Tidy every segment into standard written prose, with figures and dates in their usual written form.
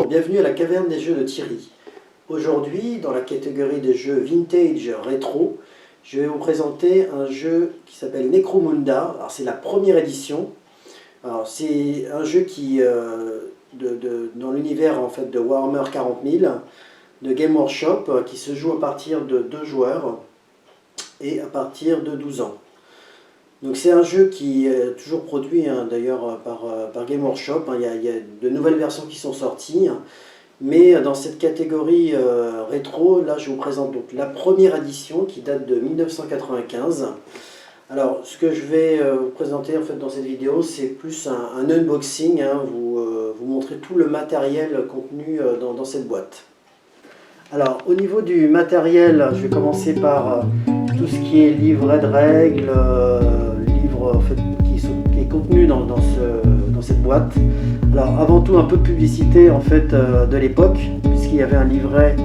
Bonjour, bienvenue à la caverne des jeux de Thierry. Aujourd'hui, dans la catégorie des jeux vintage rétro, je vais vous présenter un jeu qui s'appelle Necromunda. Alors c'est la première édition. Alors c'est un jeu qui dans l'univers en fait de Warhammer 40 000 de Game Workshop qui se joue à partir de 2 joueurs et à partir de 12 ans. Donc c'est un jeu qui est toujours produit d'ailleurs par Game Workshop. Il y a de nouvelles versions qui sont sorties. Mais dans cette catégorie rétro, là je vous présente donc la première édition qui date de 1995. Alors ce que je vais vous présenter en fait dans cette vidéo, c'est plus un unboxing, vous montrer tout le matériel contenu dans cette boîte. Alors au niveau du matériel, je vais commencer par tout ce qui est livret de règles, livre en fait, qui est contenu dans cette boîte. Alors avant tout un peu de publicité en fait de l'époque, puisqu'il y avait un livret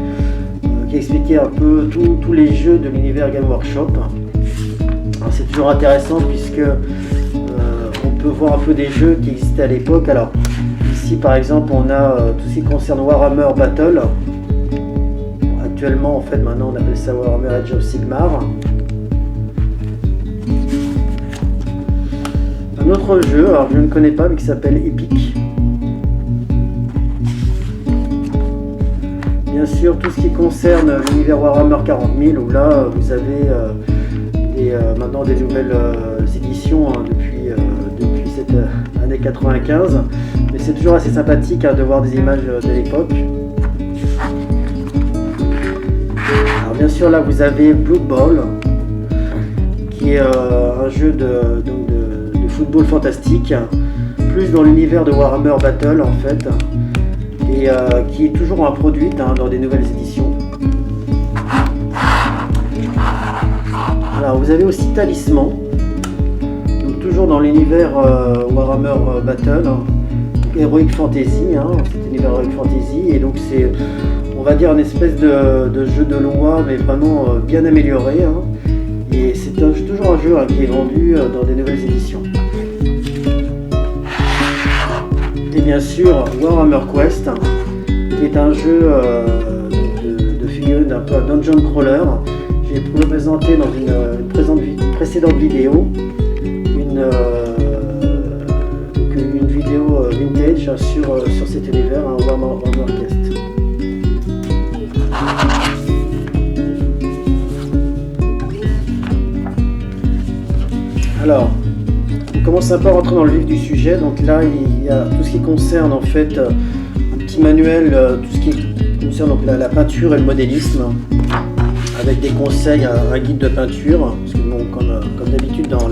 qui expliquait un peu tous les jeux de l'univers Game Workshop. C'est toujours intéressant puisque on peut voir un peu des jeux qui existaient à l'époque. Alors ici par exemple on a tout ce qui concerne Warhammer Battle. Actuellement en fait maintenant on appelle ça Warhammer Age of Sigmar. Un autre jeu, alors je ne connais pas mais qui s'appelle Epic. Bien sûr tout ce qui concerne l'univers Warhammer 40 000 où là vous avez maintenant des nouvelles éditions depuis cette année 95, mais c'est toujours assez sympathique de voir des images de l'époque. Alors bien sûr là vous avez Blood Bowl qui est un jeu de football fantastique, plus dans l'univers de Warhammer Battle en fait, et qui est toujours produite dans des nouvelles éditions. Alors vous avez aussi Talisman, donc toujours dans l'univers Warhammer Battle, Heroic Fantasy, c'est l'univers Heroic Fantasy, et donc c'est, on va dire, une espèce de jeu de loi, mais vraiment bien amélioré, et c'est toujours un jeu qui est vendu dans des nouvelles éditions. Et bien sûr Warhammer Quest, qui est un jeu de figurines d'un peu dungeon crawler. J'ai pu vous présenter dans une précédente vidéo une vidéo vintage sur cet univers, Warhammer Quest. Alors, on commence un peu à rentrer dans le vif du sujet. Donc là, il y a tout ce qui concerne en fait un petit manuel, tout ce qui concerne donc, la peinture et le modélisme, avec des conseils, un guide de peinture, parce que bon, comme d'habitude dans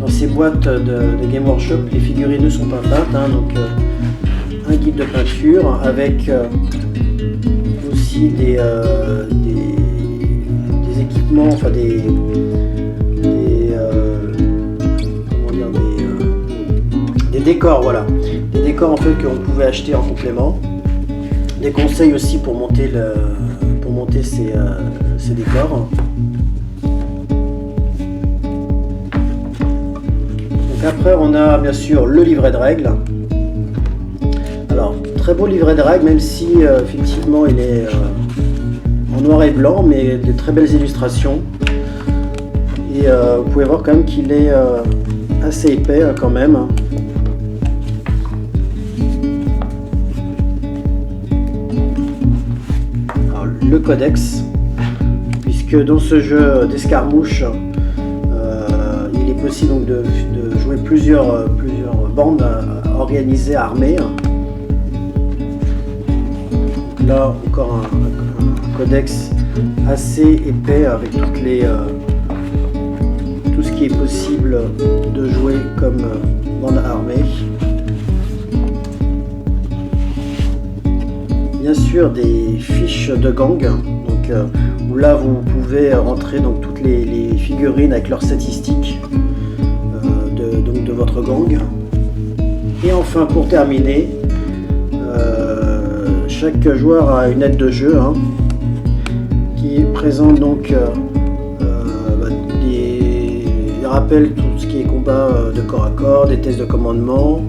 ces boîtes de Game Workshop, les figurines ne sont pas peintes, donc un guide de peinture avec aussi des équipements, enfin des décors, voilà, des décors en fait que vous pouvez acheter en complément, des conseils aussi pour monter ces décors. Donc après on a bien sûr le livret de règles. Alors très beau livret de règles, même si effectivement il est en noir et blanc, mais de très belles illustrations, et vous pouvez voir quand même qu'il est assez épais quand même. Alors, le codex, puisque dans ce jeu d'escarmouche il est possible donc de jouer plusieurs bandes organisées, armées. Donc là encore un codex assez épais avec tout ce qui est possible de jouer comme bande armée. Bien sûr des fiches de gang, donc où là vous pouvez rentrer donc toutes les figurines avec leurs statistiques de votre gang. Et enfin pour terminer, chaque joueur a une aide de jeu qui présente donc des rappels, tout ce qui est combat de corps à corps, des tests de commandement,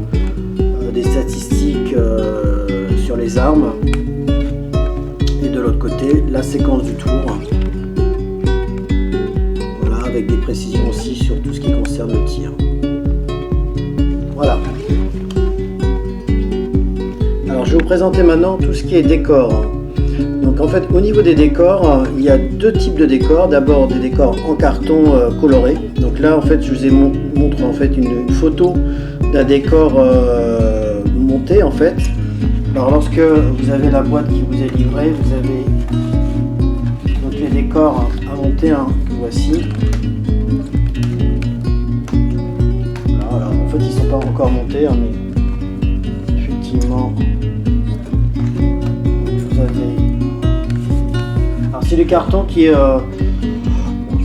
des statistiques sur les armes. Et de l'autre côté, la séquence du tour. Voilà, avec des précisions aussi sur tout ce qui concerne le tir. Voilà. Alors je vais vous présenter maintenant tout ce qui est décor. Donc en fait au niveau des décors, il y a deux types de décors. D'abord des décors en carton coloré. Donc là en fait je vous ai montré en fait une photo d'un décor monté en fait. Alors lorsque vous avez la boîte qui vous est livrée, vous avez donc les décors à monter, hein, voici. Voilà, en fait ils ne sont pas encore montés, hein, mais effectivement vous avez. Alors c'est du carton qui est,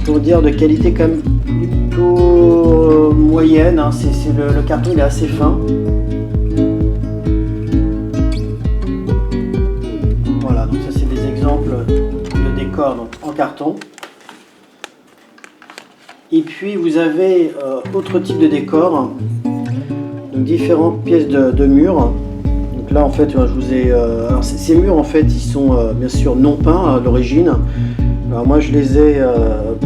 pour dire, de qualité quand même plutôt moyenne, hein. Le carton il est assez fin. De décor donc en carton. Et puis vous avez autre type de décor, donc différentes pièces de murs. Donc là en fait je vous ai alors ces murs en fait ils sont bien sûr non peints à l'origine. Alors moi je les ai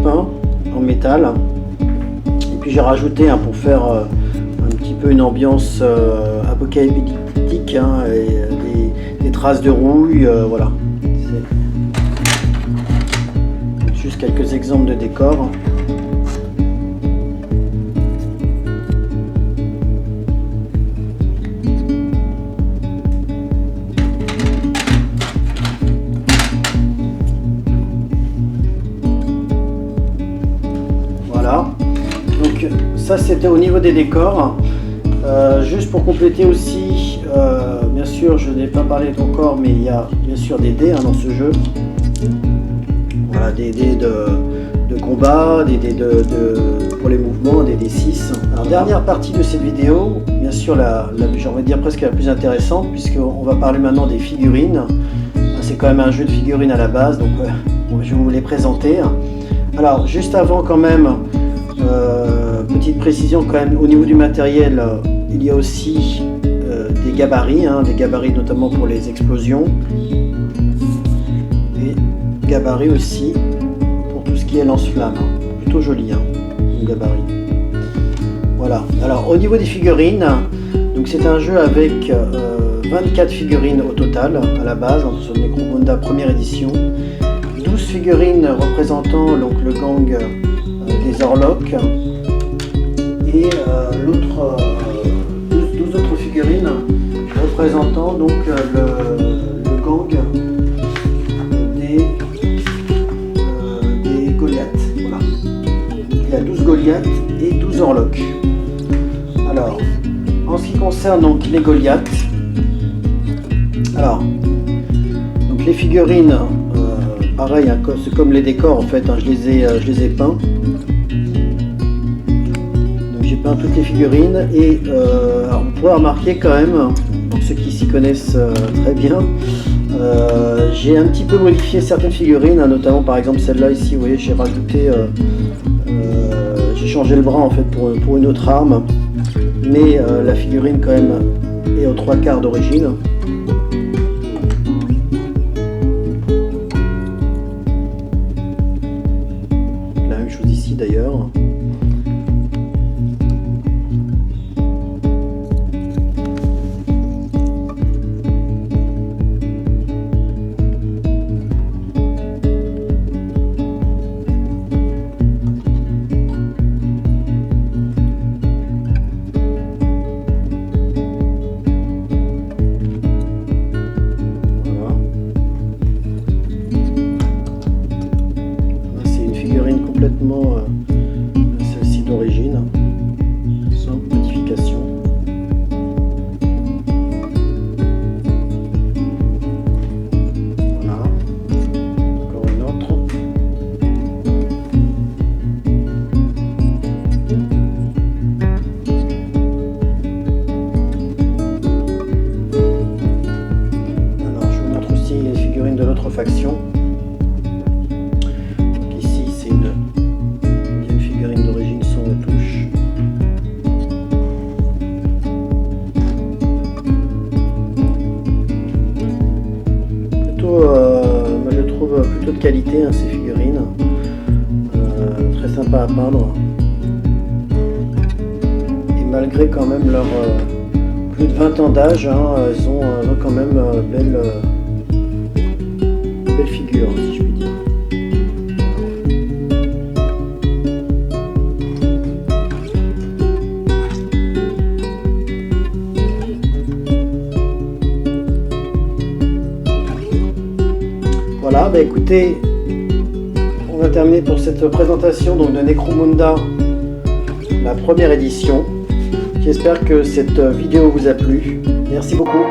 peints en métal et puis j'ai rajouté pour faire un petit peu une ambiance apocalyptique, hein, et des traces de rouille, voilà. Juste quelques exemples de décors. Voilà. Donc ça c'était au niveau des décors. Juste pour compléter aussi, bien sûr je n'ai pas parlé encore, mais il y a bien sûr des dés, hein, dans ce jeu. Voilà, des dés de combat, des dés pour les mouvements, des dés 6. Alors dernière partie de cette vidéo, bien sûr j'ai envie de dire presque la plus intéressante, puisqu'on va parler maintenant des figurines. C'est quand même un jeu de figurines à la base, donc je vais vous les présenter. Alors juste avant quand même, petite précision quand même, au niveau du matériel, il y a aussi des gabarits, hein, des gabarits notamment pour les explosions. Gabarit aussi pour tout ce qui est lance-flamme, plutôt joli, hein, le gabarit. Voilà. Alors au niveau des figurines, donc c'est un jeu avec 24 figurines au total à la base, hein, sur Necromunda première édition, 12 figurines représentant donc le gang des Orlocks et 12 autres figurines représentant donc le gang des Goliaths. Voilà. Il y a 12 Goliaths et 12 Orlocks. Alors, en ce qui concerne donc les Goliaths, alors donc les figurines, pareil, hein, c'est comme les décors en fait, hein, je les ai peints. Donc j'ai peint toutes les figurines et alors, vous pourrez remarquer quand même, pour ceux qui s'y connaissent très bien, j'ai un petit peu modifié certaines figurines, hein, notamment par exemple celle-là ici, vous voyez, j'ai rajouté, j'ai changé le bras en fait pour une autre arme, mais la figurine quand même est aux 3/4 d'origine. La même chose ici d'ailleurs. plutôt de qualité, hein, ces figurines. Très sympa à peindre. Et malgré quand même leur plus de 20 ans d'âge, hein, elles ont quand même belle figure, si je puis dire. Voilà, bah écoutez, on va terminer pour cette présentation donc, de Necromunda, la première édition. J'espère que cette vidéo vous a plu. Merci beaucoup.